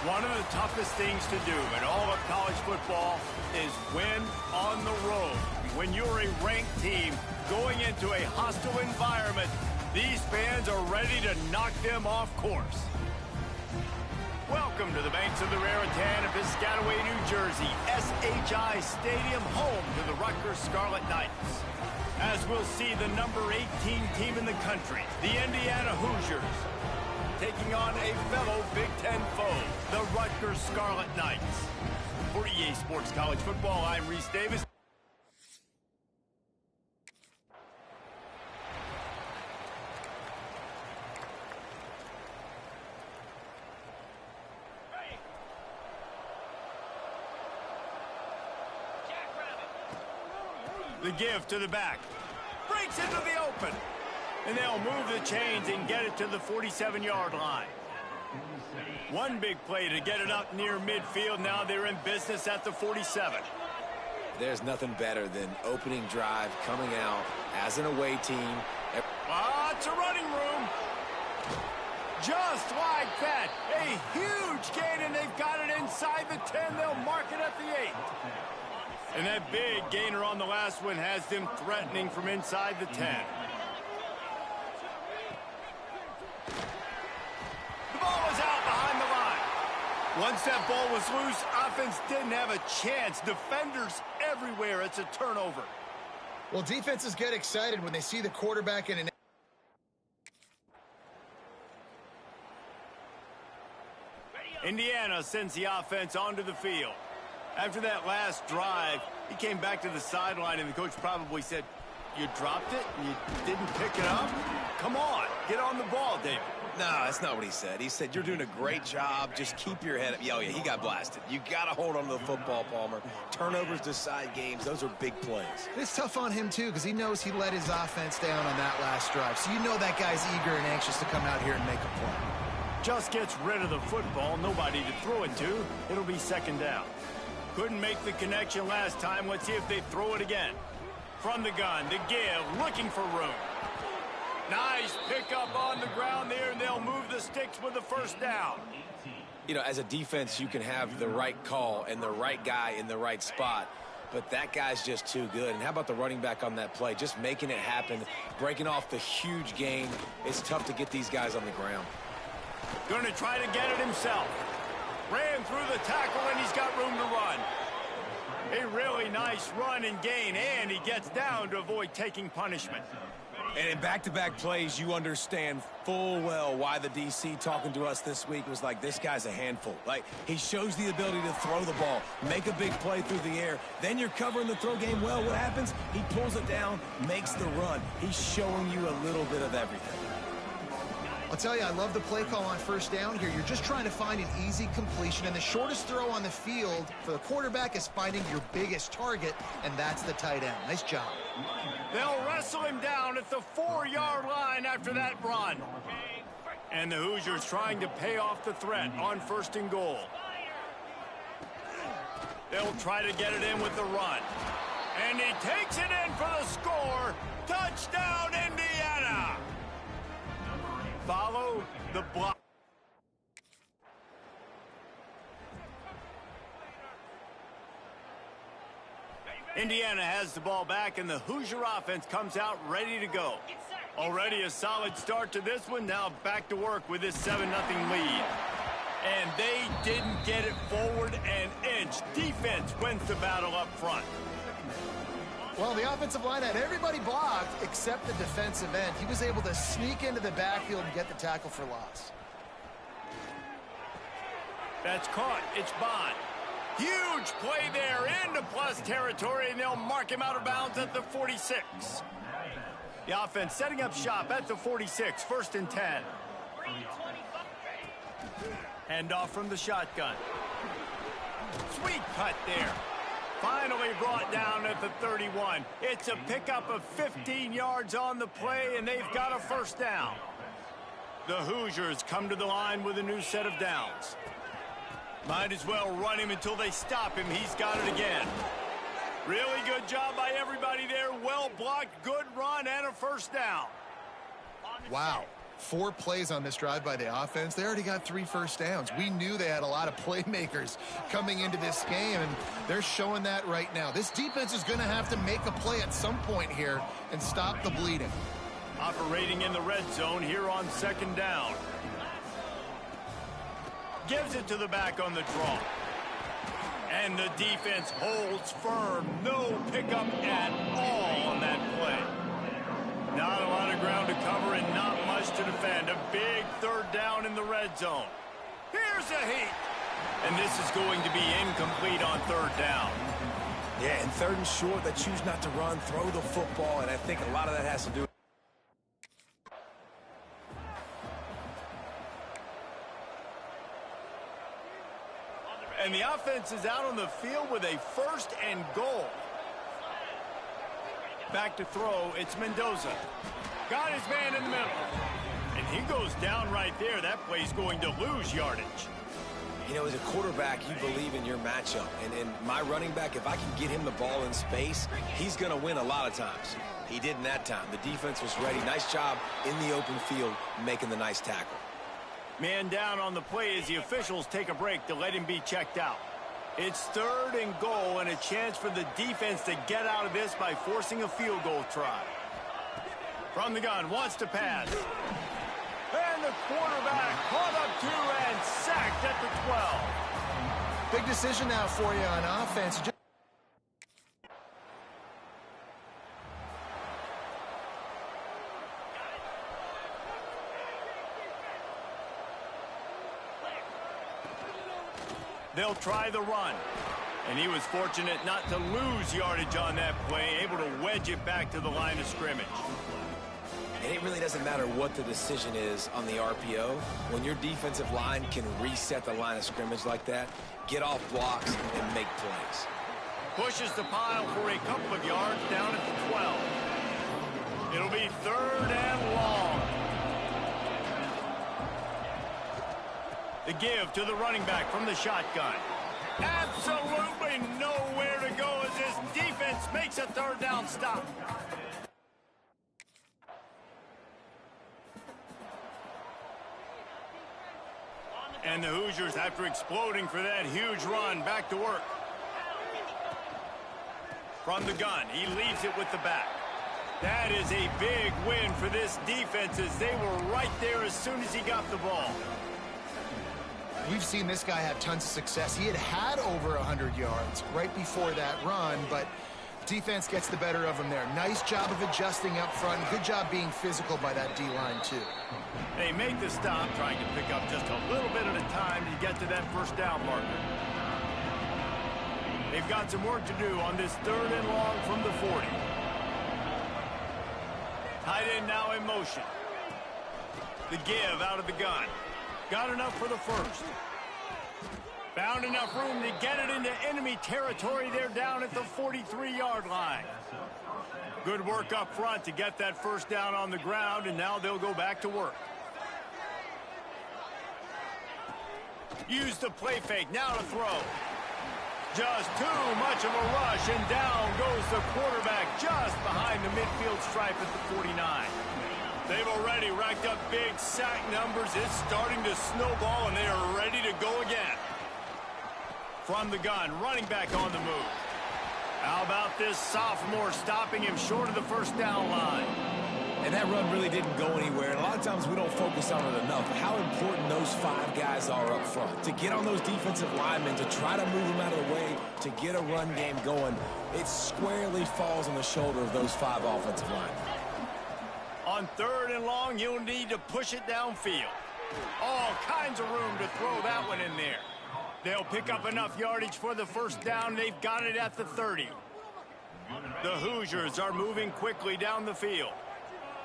One of the toughest things to do in all of college football is win on the road. When you're a ranked team going into a hostile environment, these fans are ready to knock them off course. Welcome to the banks of the Raritan in Piscataway, New Jersey, SHI Stadium, home to the Rutgers Scarlet Knights. As we'll see the number 18 team in the country, the Indiana Hoosiers, taking on a fellow Big Ten foe, the Rutgers Scarlet Knights. For EA Sports College Football, I'm Reese Davis. The give to the back. Breaks into the open. And they'll move the chains and get it to the 47-yard line. One big play to get it up near midfield. Now they're in business at the 47. There's nothing better than opening drive, coming out as an away team. Lots of running room. Just like that. A huge gain, and they've got it inside the 10. They'll mark it at the 8. And that big gainer on the last one has them threatening from inside the 10. The ball was out behind the line. Once that ball was loose, offense didn't have a chance. Defenders everywhere. It's a turnover. Well, defenses get excited when they see the quarterback in an... Indiana sends the offense onto the field. After that last drive, he came back to the sideline, and the coach probably said, "You dropped it? You didn't pick it up? Come on, get on the ball, David." No, that's not what he said. He said, "You're doing a great job. Just keep your head up." Oh, yeah, he got blasted. You got to hold on to the football, Palmer. Turnovers decide games. Those are big plays. It's tough on him, too, because he knows he let his offense down on that last drive. So you know that guy's eager and anxious to come out here and make a play. Just gets rid of the football, nobody to throw it to. It'll be second down. Couldn't make the connection last time. Let's see if they throw it again. From the gun, the give, looking for room. Nice pickup on the ground there, and they'll move the sticks with the first down. You know, as a defense, you can have the right call and the right guy in the right spot, but that guy's just too good. And how about the running back on that play? Just making it happen, breaking off the huge gain. It's tough to get these guys on the ground. Going to try to get it himself. Ran through the tackle, and he's got room to run. A really nice run and gain, and he gets down to avoid taking punishment. And in back-to-back plays, you understand full well why the DC talking to us this week was like, this guy's a handful. Like, he shows the ability to throw the ball, make a big play through the air. Then you're covering the throw game well. What happens? He pulls it down, makes the run. He's showing you a little bit of everything. I'll tell you, I love the play call on first down here. You're just trying to find an easy completion, and the shortest throw on the field for the quarterback is finding your biggest target, and that's the tight end. Nice job. They'll wrestle him down at the 4-yard line after that run. And the Hoosiers trying to pay off the threat on first and goal. They'll try to get it in with the run. And he takes it in for the score. Touchdown, Indiana! Follow the block. Indiana has the ball back, and the Hoosier offense comes out ready to go. Already a solid start to this one. Now back to work with this 7-0 lead. And they didn't get it forward an inch. Defense wins the battle up front. Well, the offensive line had everybody blocked except the defensive end. He was able to sneak into the backfield and get the tackle for loss. That's caught. It's Bond. Huge play there into plus territory, and they'll mark him out of bounds at the 46. The offense setting up shop at the 46, first and 10. Handoff from the shotgun. Sweet cut there. Finally brought down at the 31. It's a pickup of 15 yards on the play, and they've got a first down. The Hoosiers come to the line with a new set of downs. Might as well run him until they stop him. He's got it again. Really good job by everybody there. Well blocked, good run, and a first down. Wow. 4 plays on this drive by the offense. They already got 3 first downs. We knew they had a lot of playmakers coming into this game, and they're showing that right now. This defense is going to have to make a play at some point here and stop the bleeding. Operating in the red zone here on 2nd down. Gives it to the back on the draw. And the defense holds firm. No pickup at all on that play. Not a lot of ground to cover and not much to defend. A big 3rd down in the red zone. Here's a heat. And this is going to be incomplete on 3rd down. Yeah, and 3rd and short, they choose not to run, throw the football, and I think a lot of that has to do with and the offense is out on the field with a 1st and goal. Back to throw, it's Mendoza. Got his man in the middle. And he goes down right there. That play's going to lose yardage. You know, as a quarterback, you believe in your matchup. And my running back, if I can get him the ball in space, he's going to win a lot of times. He didn't that time. The defense was ready. Nice job in the open field making the nice tackle. Man down on the play as the officials take a break to let him be checked out. It's 3rd and goal and a chance for the defense to get out of this by forcing a field goal try. From the gun, wants to pass. And the quarterback caught up 2 and sacked at the 12. Big decision now for you on offense. They'll try the run. And he was fortunate not to lose yardage on that play, able to wedge it back to the line of scrimmage. And it really doesn't matter what the decision is on the RPO. When your defensive line can reset the line of scrimmage like that, get off blocks and make plays. Pushes the pile for a couple of yards down at the 12. It'll be 3rd and long. The give to the running back from the shotgun. Absolutely nowhere to go as this defense makes a 3rd down stop. And the Hoosiers, after exploding for that huge run, back to work. From the gun, he leaves it with the back. That is a big win for this defense as they were right there as soon as he got the ball. We've seen this guy have tons of success. He had over 100 yards right before that run, but defense gets the better of him there. Nice job of adjusting up front. Good job being physical by that D-line, too. They make the stop, trying to pick up just a little bit at a time to get to that 1st down marker. They've got some work to do on this 3rd and long from the 40. Tight end now in motion. The give out of the gun. Got enough for the 1st. Found enough room to get it into enemy territory there down at the 43-yard line. Good work up front to get that 1st down on the ground, and now they'll go back to work. Use the play fake, now to throw. Just too much of a rush, and down goes the quarterback just behind the midfield stripe at the 49. They've already racked up big sack numbers. It's starting to snowball, and they are ready to go again. From the gun, running back on the move. How about this sophomore stopping him short of the 1st down line? And that run really didn't go anywhere. And a lot of times we don't focus on it enough. How important those 5 guys are up front. To get on those defensive linemen, to try to move them out of the way, to get a run game going, it squarely falls on the shoulder of those 5 offensive linemen. On 3rd and long, you'll need to push it downfield. All kinds of room to throw that one in there. They'll pick up enough yardage for the 1st down. They've got it at the 30. The Hoosiers are moving quickly down the field.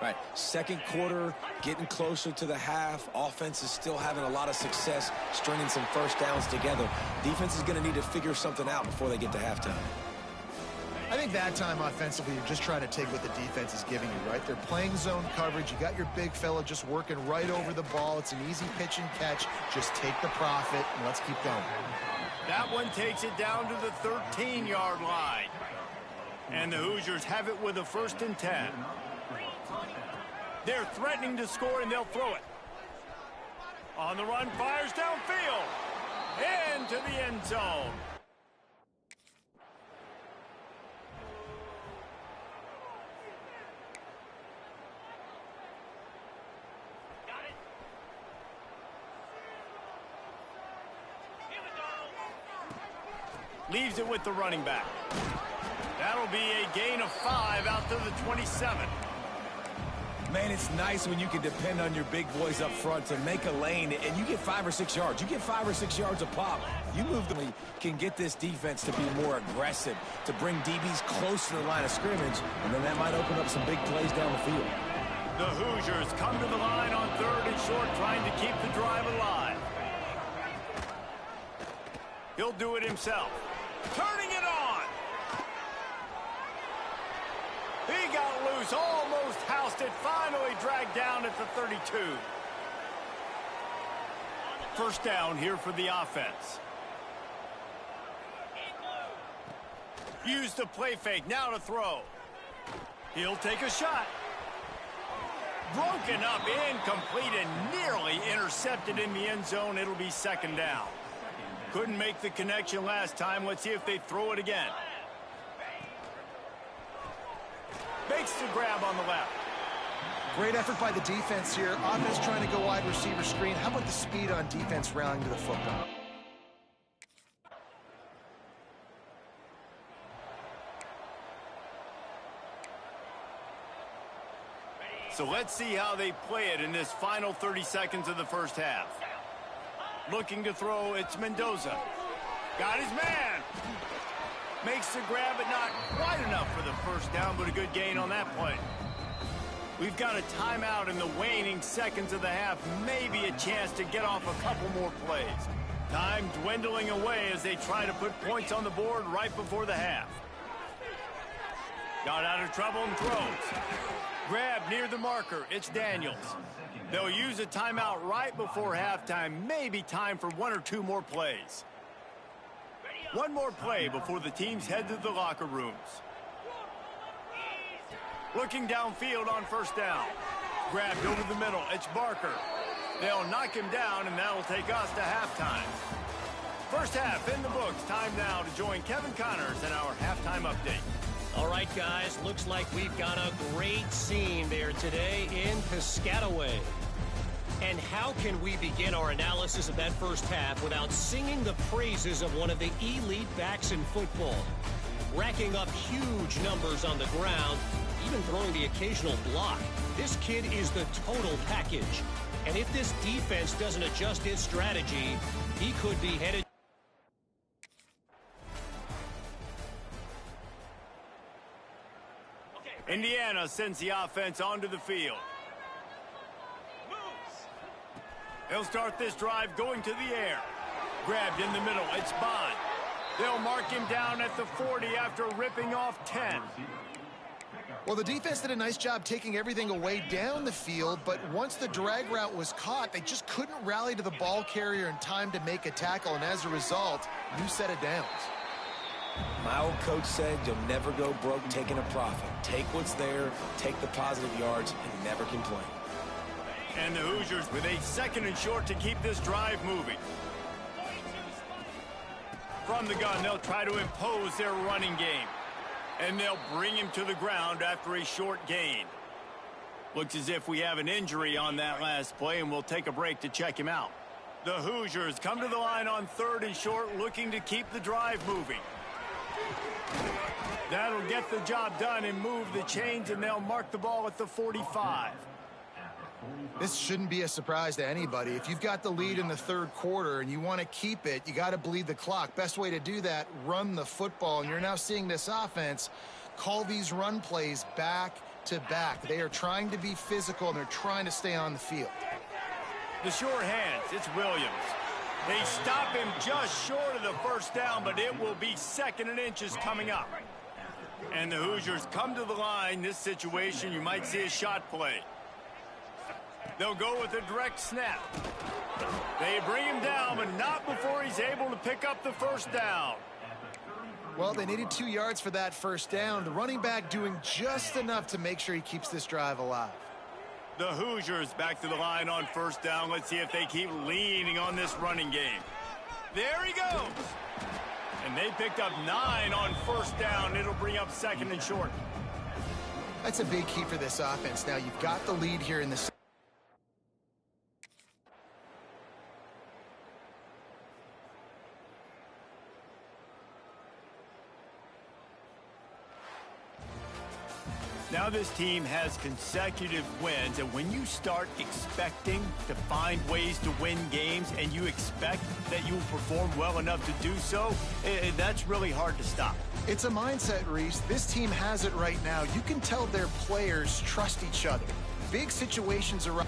Right, 2nd quarter, getting closer to the half. Offense is still having a lot of success stringing some 1st downs together. Defense is going to need to figure something out before they get to halftime. I think that time offensively, you're just trying to take what the defense is giving you, right? They're playing zone coverage. You got your big fella just working right over the ball. It's an easy pitch and catch. Just take the profit, and let's keep going. That one takes it down to the 13-yard line. And the Hoosiers have it with a 1st and 10. They're threatening to score, and they'll throw it. On the run, fires downfield. Into the end zone. Leaves it with the running back. That'll be a gain of 5 out to the 27. Man, it's nice when you can depend on your big boys up front to make a lane, and you get 5 or 6 yards. You get 5 or 6 yards a pop. You move them, can get this defense to be more aggressive, to bring DBs close to the line of scrimmage, and then that might open up some big plays down the field. The Hoosiers come to the line on 3rd and short, trying to keep the drive alive. He'll do it himself. Turning it on. He got loose, almost housed it, finally dragged down at the 32. First down here for the offense. Use the play fake, now to throw. He'll take a shot. Broken up, incomplete, and nearly intercepted in the end zone. It'll be 2nd down. Couldn't make the connection last time. Let's see if they throw it again. Makes the grab on the left. Great effort by the defense here. Offense trying to go wide receiver screen. How about the speed on defense rallying to the football? So let's see how they play it in this final 30 seconds of the first half. Looking to throw, it's Mendoza. Got his man. Makes the grab, but not quite enough for the first down, but a good gain on that play. We've got a timeout in the waning seconds of the half. Maybe a chance to get off a couple more plays. Time dwindling away as they try to put points on the board right before the half. Got out of trouble and throws. Grab near the marker. It's Daniels. They'll use a timeout right before halftime. Maybe time for 1 or 2 more plays. One more play before the teams head to the locker rooms. Looking downfield on first down. Grabbed over the middle. It's Barker. They'll knock him down, and that'll take us to halftime. First half in the books. Time now to join Kevin Connors in our halftime update. All right, guys, looks like we've got a great scene there today in Piscataway. And how can we begin our analysis of that first half without singing the praises of one of the elite backs in football? Racking up huge numbers on the ground, even throwing the occasional block. This kid is the total package. And if this defense doesn't adjust its strategy, he could be headed. Indiana sends the offense onto the field. They'll start this drive going to the air. Grabbed in the middle. It's Bond. They'll mark him down at the 40 after ripping off 10. Well, the defense did a nice job taking everything away down the field, but once the drag route was caught, they just couldn't rally to the ball carrier in time to make a tackle, and as a result, new set of downs. My old coach said you'll never go broke taking a profit. Take what's there, take the positive yards, and never complain. And the Hoosiers with a 2nd and short to keep this drive moving. From the gun, they'll try to impose their running game. And they'll bring him to the ground after a short gain. Looks as if we have an injury on that last play, and we'll take a break to check him out. The Hoosiers come to the line on 3rd and short, looking to keep the drive moving. That'll get the job done and move the chains, and they'll mark the ball at the 45. This shouldn't be a surprise to anybody. If you've got the lead in the 3rd quarter and you want to keep it, you got to bleed the clock. Best way to do that, run the football. And you're now seeing this offense call these run plays back to back. They are trying to be physical, and they're trying to stay on the field. The short hands, it's Williams. They stop him just short of the first down, but it will be 2nd and inches coming up. And the Hoosiers come to the line. This situation, you might see a shot play. They'll go with a direct snap. They bring him down, but not before he's able to pick up the first down. Well, they needed 2 yards for that first down. The running back doing just enough to make sure he keeps this drive alive. The Hoosiers back to the line on first down. Let's see if they keep leaning on this running game. There he goes. And they picked up 9 on first down. It'll bring up second and short. That's a big key for this offense. Now, you've got the lead here in the... Now this team has consecutive wins, and when you start expecting to find ways to win games and you expect that you will perform well enough to do so, that's really hard to stop. It's a mindset, Reese. This team has it right now. You can tell their players trust each other. Big situations arise.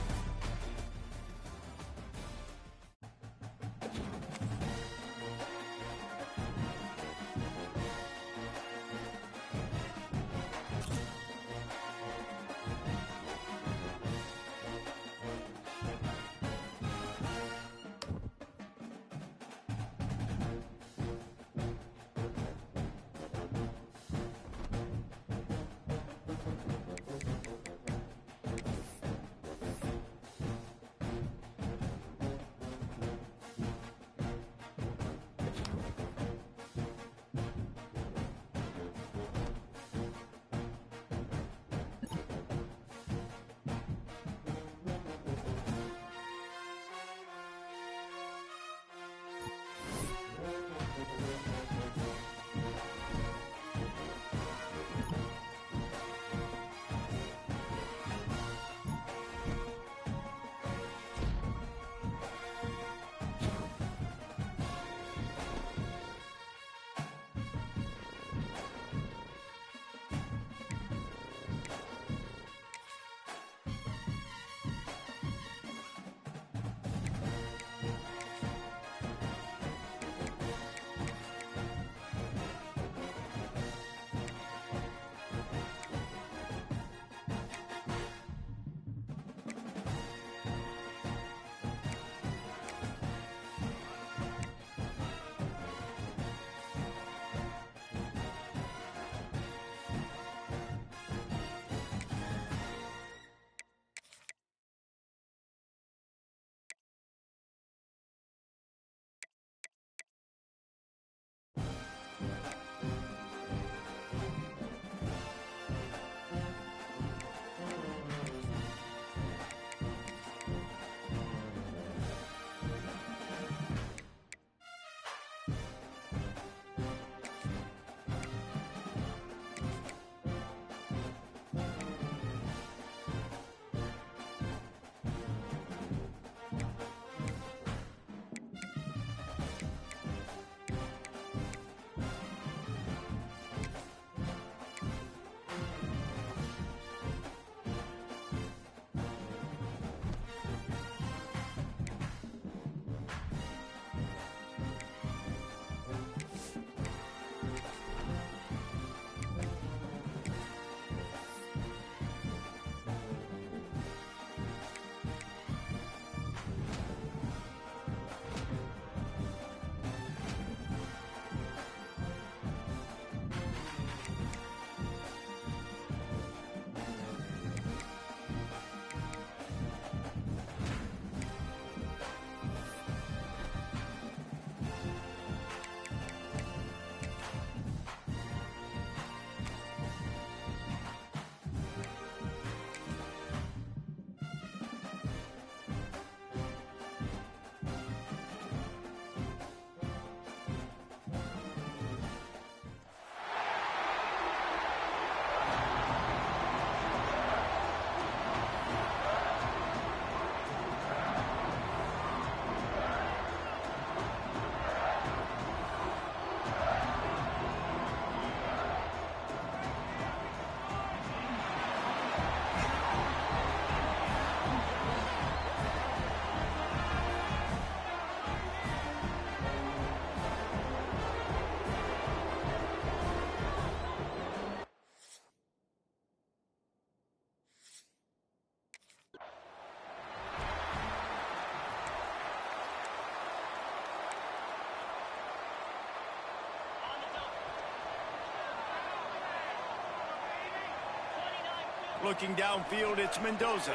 Looking downfield, it's Mendoza.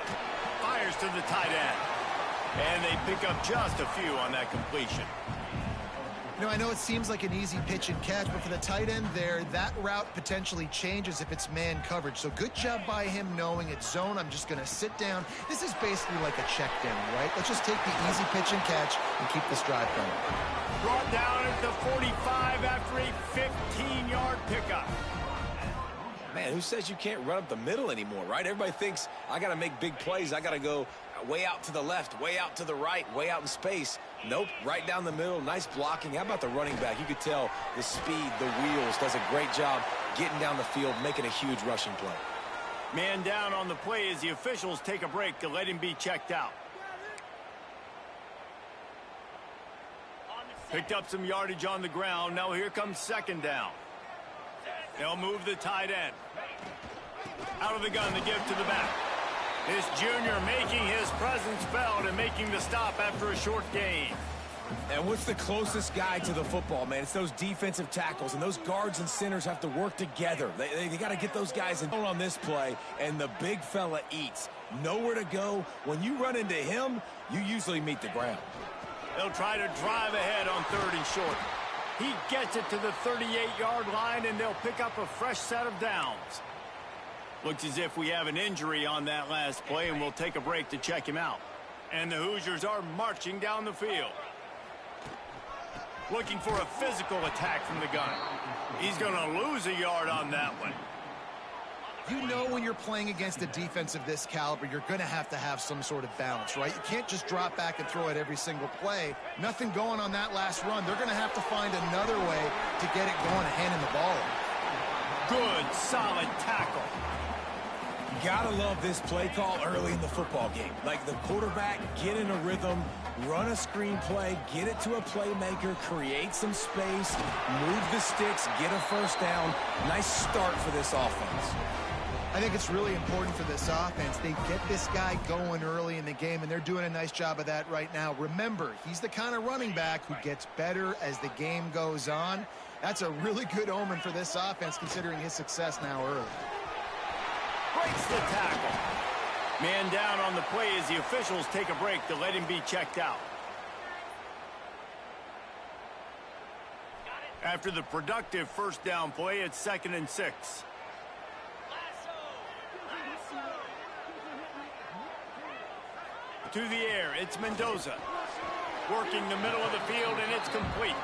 Fires to the tight end. And they pick up just a few on that completion. You know, I know it seems like an easy pitch and catch, but for the tight end there, that route potentially changes if it's man coverage. So good job by him knowing it's zone. I'm just going to sit down. This is basically like a check down, right? Let's just take the easy pitch and catch and keep this drive going. Brought down at the 45 after a 15-yard pickup. Man, who says you can't run up the middle anymore, right? Everybody thinks I got to make big plays. I got to go way out to the left, way out to the right, way out in space. Nope, right down the middle. Nice blocking. How about the running back? You could tell the speed, the wheels, does a great job getting down the field, making a huge rushing play. Man down on the play as the officials take a break to let him be checked out. Picked up some yardage on the ground. Now here comes second down. They'll move the tight end. Out of the gun, the give to the back. This junior making his presence felt and making the stop after a short gain. And what's the closest guy to the football, man? It's those defensive tackles, and those guards and centers have to work together. They got to get those guys in on this play, and the big fella eats. Nowhere to go. When you run into him, you usually meet the ground. They'll try to drive ahead on 3rd and short. He gets it to the 38-yard line, and they'll pick up a fresh set of downs. Looks as if we have an injury on that last play, and we'll take a break to check him out. And the Hoosiers are marching down the field. Looking for a physical attack from the gun. He's going to lose a yard on that one. You know when you're playing against a defense of this caliber, you're going to have some sort of balance, right? You can't just drop back and throw it every single play. Nothing going on that last run. They're going to have to find another way to get it going and handing the ball off. Good, solid tackle. Gotta love this play call early in the football game. Like the quarterback, get in a rhythm, run a screen play, get it to a playmaker, create some space, move the sticks, get a first down. Nice start for this offense. I think it's really important for this offense. They get this guy going early in the game, and they're doing a nice job of that right now. Remember, he's the kind of running back who gets better as the game goes on. That's a really good omen for this offense, considering his success now early. Breaks the tackle. Man down on the play as the officials take a break to let him be checked out. After the productive first down play, it's 2nd and 6. To the air, it's Mendoza. Working the middle of the field, and it's complete.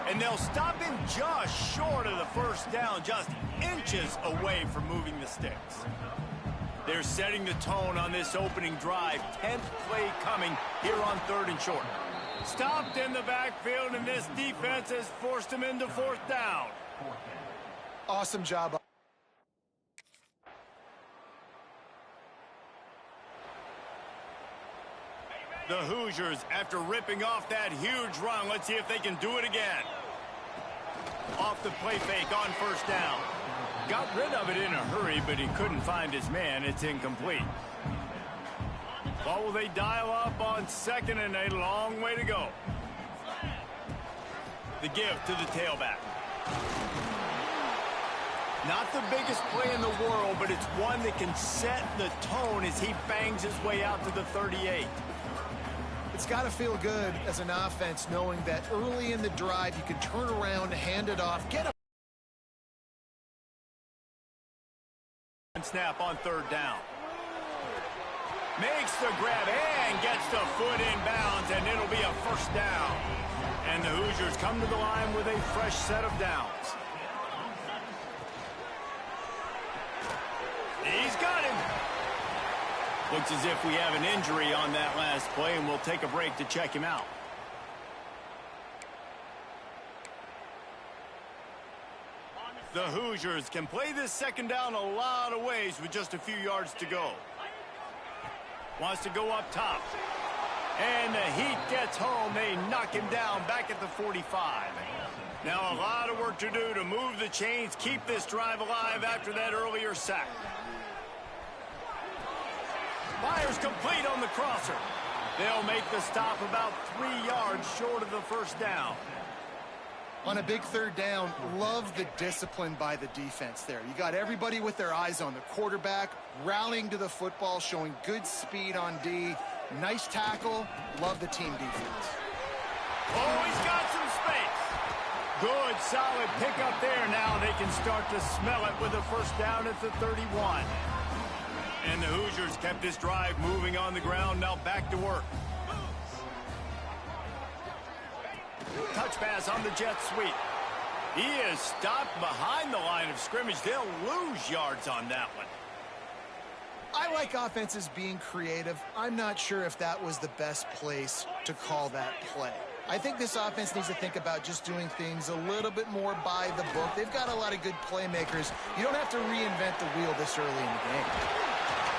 And they'll stop him just short of the first down, just inches away from moving the sticks. They're setting the tone on this opening drive. 10th play coming here on 3rd and short. Stopped in the backfield, and this defense has forced him into 4th down. Awesome job. The Hoosiers, after ripping off that huge run, let's see if they can do it again. Off the play fake on first down. Got rid of it in a hurry, but he couldn't find his man. It's incomplete. What will they dial up on 2nd and a long way to go? The give to the tailback. Not the biggest play in the world, but it's one that can set the tone as he bangs his way out to the 38. It's got to feel good as an offense knowing that early in the drive you can turn around, hand it off, get a snap on 3rd down. Makes the grab and gets the foot in bounds, and it'll be a first down. And the Hoosiers come to the line with a fresh set of downs. He's got him. Looks as if we have an injury on that last play, and we'll take a break to check him out. The Hoosiers can play this second down a lot of ways with just a few yards to go. Wants to go up top. And the heat gets home. They knock him down back at the 45. Now a lot of work to do to move the chains, keep this drive alive after that earlier sack. Fires complete on the crosser. They'll make the stop about 3 yards short of the first down. On a big 3rd down, love the discipline by the defense there. You got everybody with their eyes on the quarterback, rallying to the football, showing good speed on D. Nice tackle. Love the team defense. Oh, he's got some space. Good, solid pickup there. Now they can start to smell it with a first down at the 31. And the Hoosiers kept this drive moving on the ground. Now back to work. Touch pass on the jet sweep. He is stopped behind the line of scrimmage. They'll lose yards on that one. I like offenses being creative. I'm not sure if that was the best place to call that play. I think this offense needs to think about just doing things a little bit more by the book. They've got a lot of good playmakers. You don't have to reinvent the wheel this early in the game.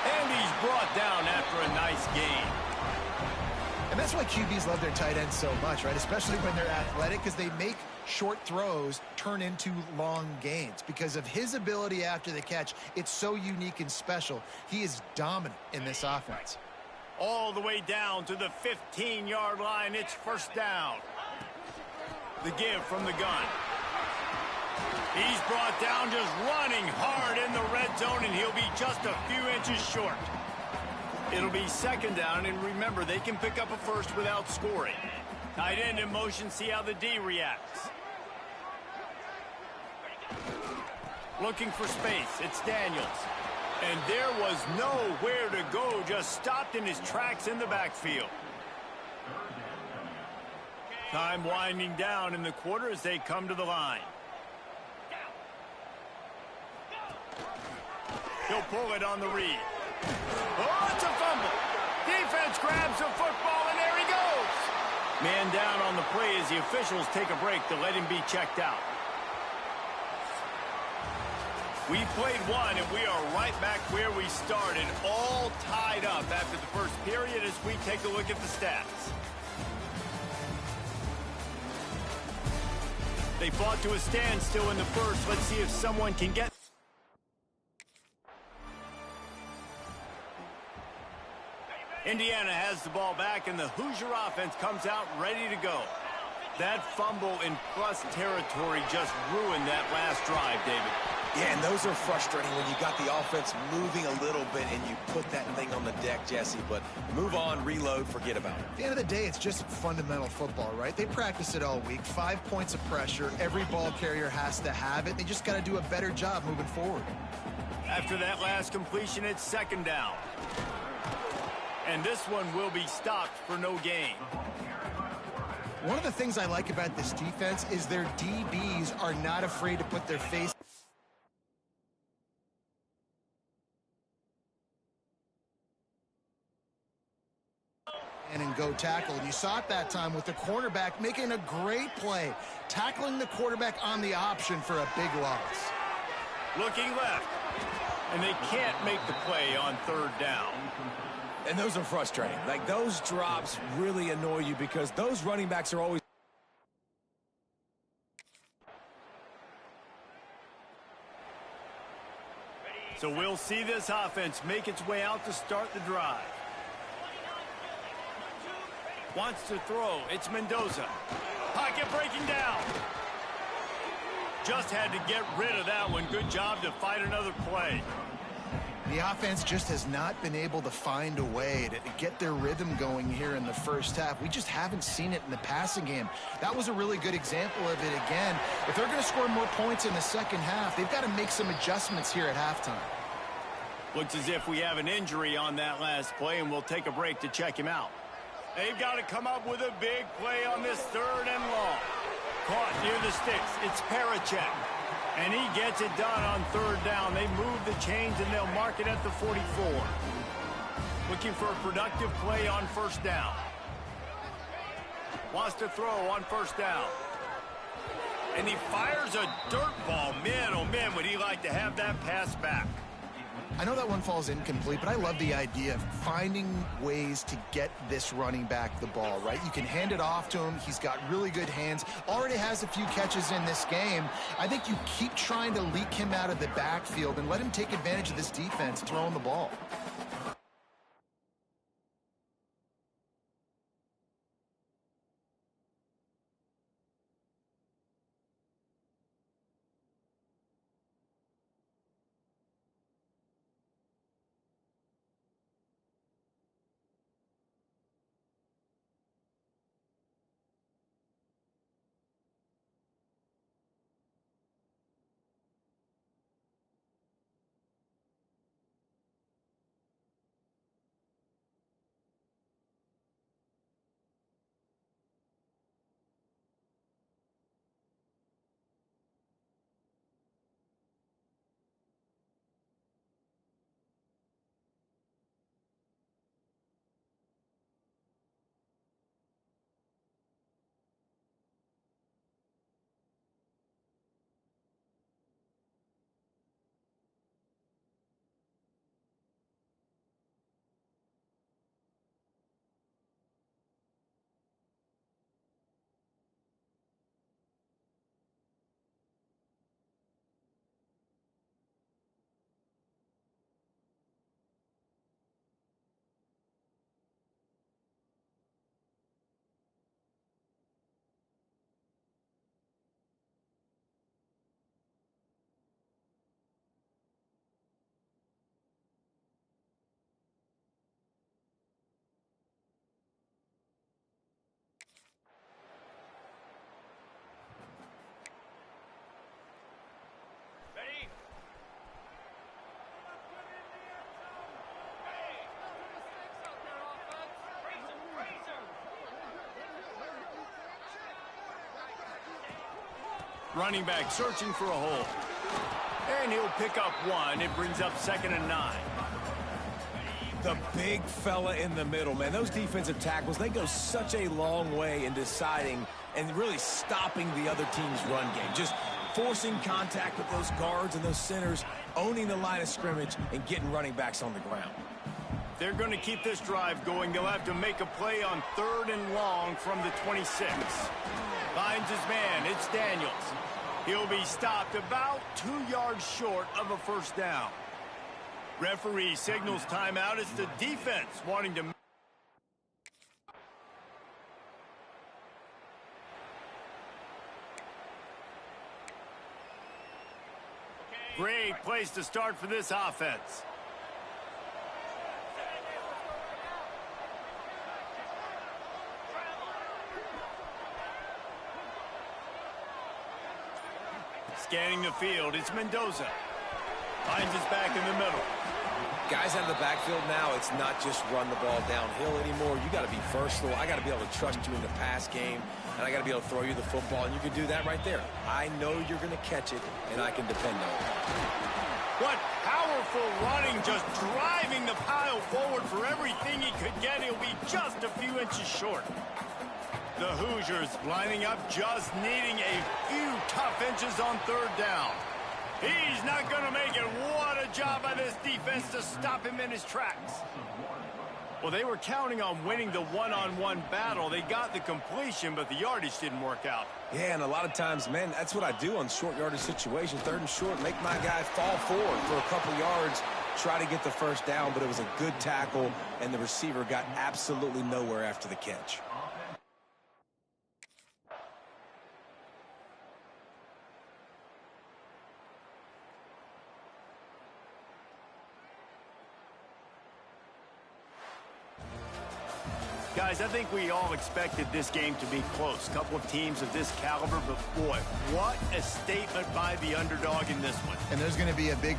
And he's brought down after a nice gain. And that's why QBs love their tight ends so much, right? Especially when they're athletic, because they make short throws turn into long gains. Because of his ability after the catch, it's so unique and special. He is dominant in this offense. All the way down to the 15-yard line. It's first down. The give from the gun. He's brought down just running hard in the red zone, and he'll be just a few inches short. It'll be second down, and remember, they can pick up a first without scoring. Tight end in motion, see how the D reacts. Looking for space, it's Daniels. And there was nowhere to go, just stopped in his tracks in the backfield. Time winding down in the quarter as they come to the line. He'll pull it on the read. Oh, it's a fumble. Defense grabs the football, and there he goes. Man down on the play as the officials take a break to let him be checked out. We played one, and we are right back where we started, all tied up after the first period as we take a look at the stats. They fought to a standstill in the first. Let's see if someone can get... Indiana has the ball back, and the Hoosier offense comes out ready to go. That fumble in plus territory just ruined that last drive, David. Yeah, and those are frustrating when you got the offense moving a little bit and you put that thing on the deck, Jesse. But move on, reload, forget about it. At the end of the day, it's just fundamental football, right? They practice it all week. 5 points of pressure. Every ball carrier has to have it. They just got to do a better job moving forward. After that last completion, it's second down. And this one will be stopped for no gain. One of the things I like about this defense is their DBs are not afraid to put their face and go tackle. And you saw it that time with the cornerback making a great play, tackling the quarterback on the option for a big loss. Looking left, and they can't make the play on third down. And those are frustrating. Like, those drops really annoy you because those running backs are always... So we'll see this offense make its way out to start the drive. Wants to throw. It's Mendoza. Pocket breaking down. Just had to get rid of that one. Good job to fight another play. The offense just has not been able to find a way to get their rhythm going here in the first half. We just haven't seen it in the passing game. That was a really good example of it again. If they're going to score more points in the second half, they've got to make some adjustments here at halftime. Looks as if we have an injury on that last play, and we'll take a break to check him out. They've got to come up with a big play on this third and long. Caught near the sticks. It's Parachek. And he gets it done on third down. They move the chains, and they'll mark it at the 44. Looking for a productive play on first down. Wants to throw on first down. And he fires a dirt ball. Man, oh man, would he like to have that pass back. I know that one falls incomplete, but I love the idea of finding ways to get this running back the ball, right? You can hand it off to him. He's got really good hands. Already has a few catches in this game. I think you keep trying to leak him out of the backfield and let him take advantage of this defense throwing the ball. Running back searching for a hole. And he'll pick up one. It brings up 2nd and 9. The big fella in the middle, man. Those defensive tackles, they go such a long way in deciding and really stopping the other team's run game. Just forcing contact with those guards and those centers, owning the line of scrimmage, and getting running backs on the ground. They're going to keep this drive going. They'll have to make a play on 3rd and long from the 26. Finds his man. It's Daniels. He'll be stopped about 2 yards short of a first down. Referee signals timeout. It's the defense wanting to... Great place to start for this offense. Scanning the field, it's Mendoza. Finds his back in the middle. Guys out of the backfield now, it's not just run the ball downhill anymore. You got to be versatile. I got to be able to trust you in the pass game, and I got to be able to throw you the football, and you can do that right there. I know you're going to catch it, and I can depend on it. What powerful running, just driving the pile forward for everything he could get. He'll be just a few inches short. The Hoosiers lining up, just needing a few tough inches on 3rd down. He's not going to make it. What a job by this defense to stop him in his tracks. Well, they were counting on winning the one-on-one battle. They got the completion, but the yardage didn't work out. Yeah, and a lot of times, man, that's what I do on short yardage situations. 3rd and short, make my guy fall forward for a couple yards, try to get the first down, but it was a good tackle, and the receiver got absolutely nowhere after the catch. Guys, I think we all expected this game to be close. Couple of teams of this caliber, but boy, what a statement by the underdog in this one. And there's going to be a big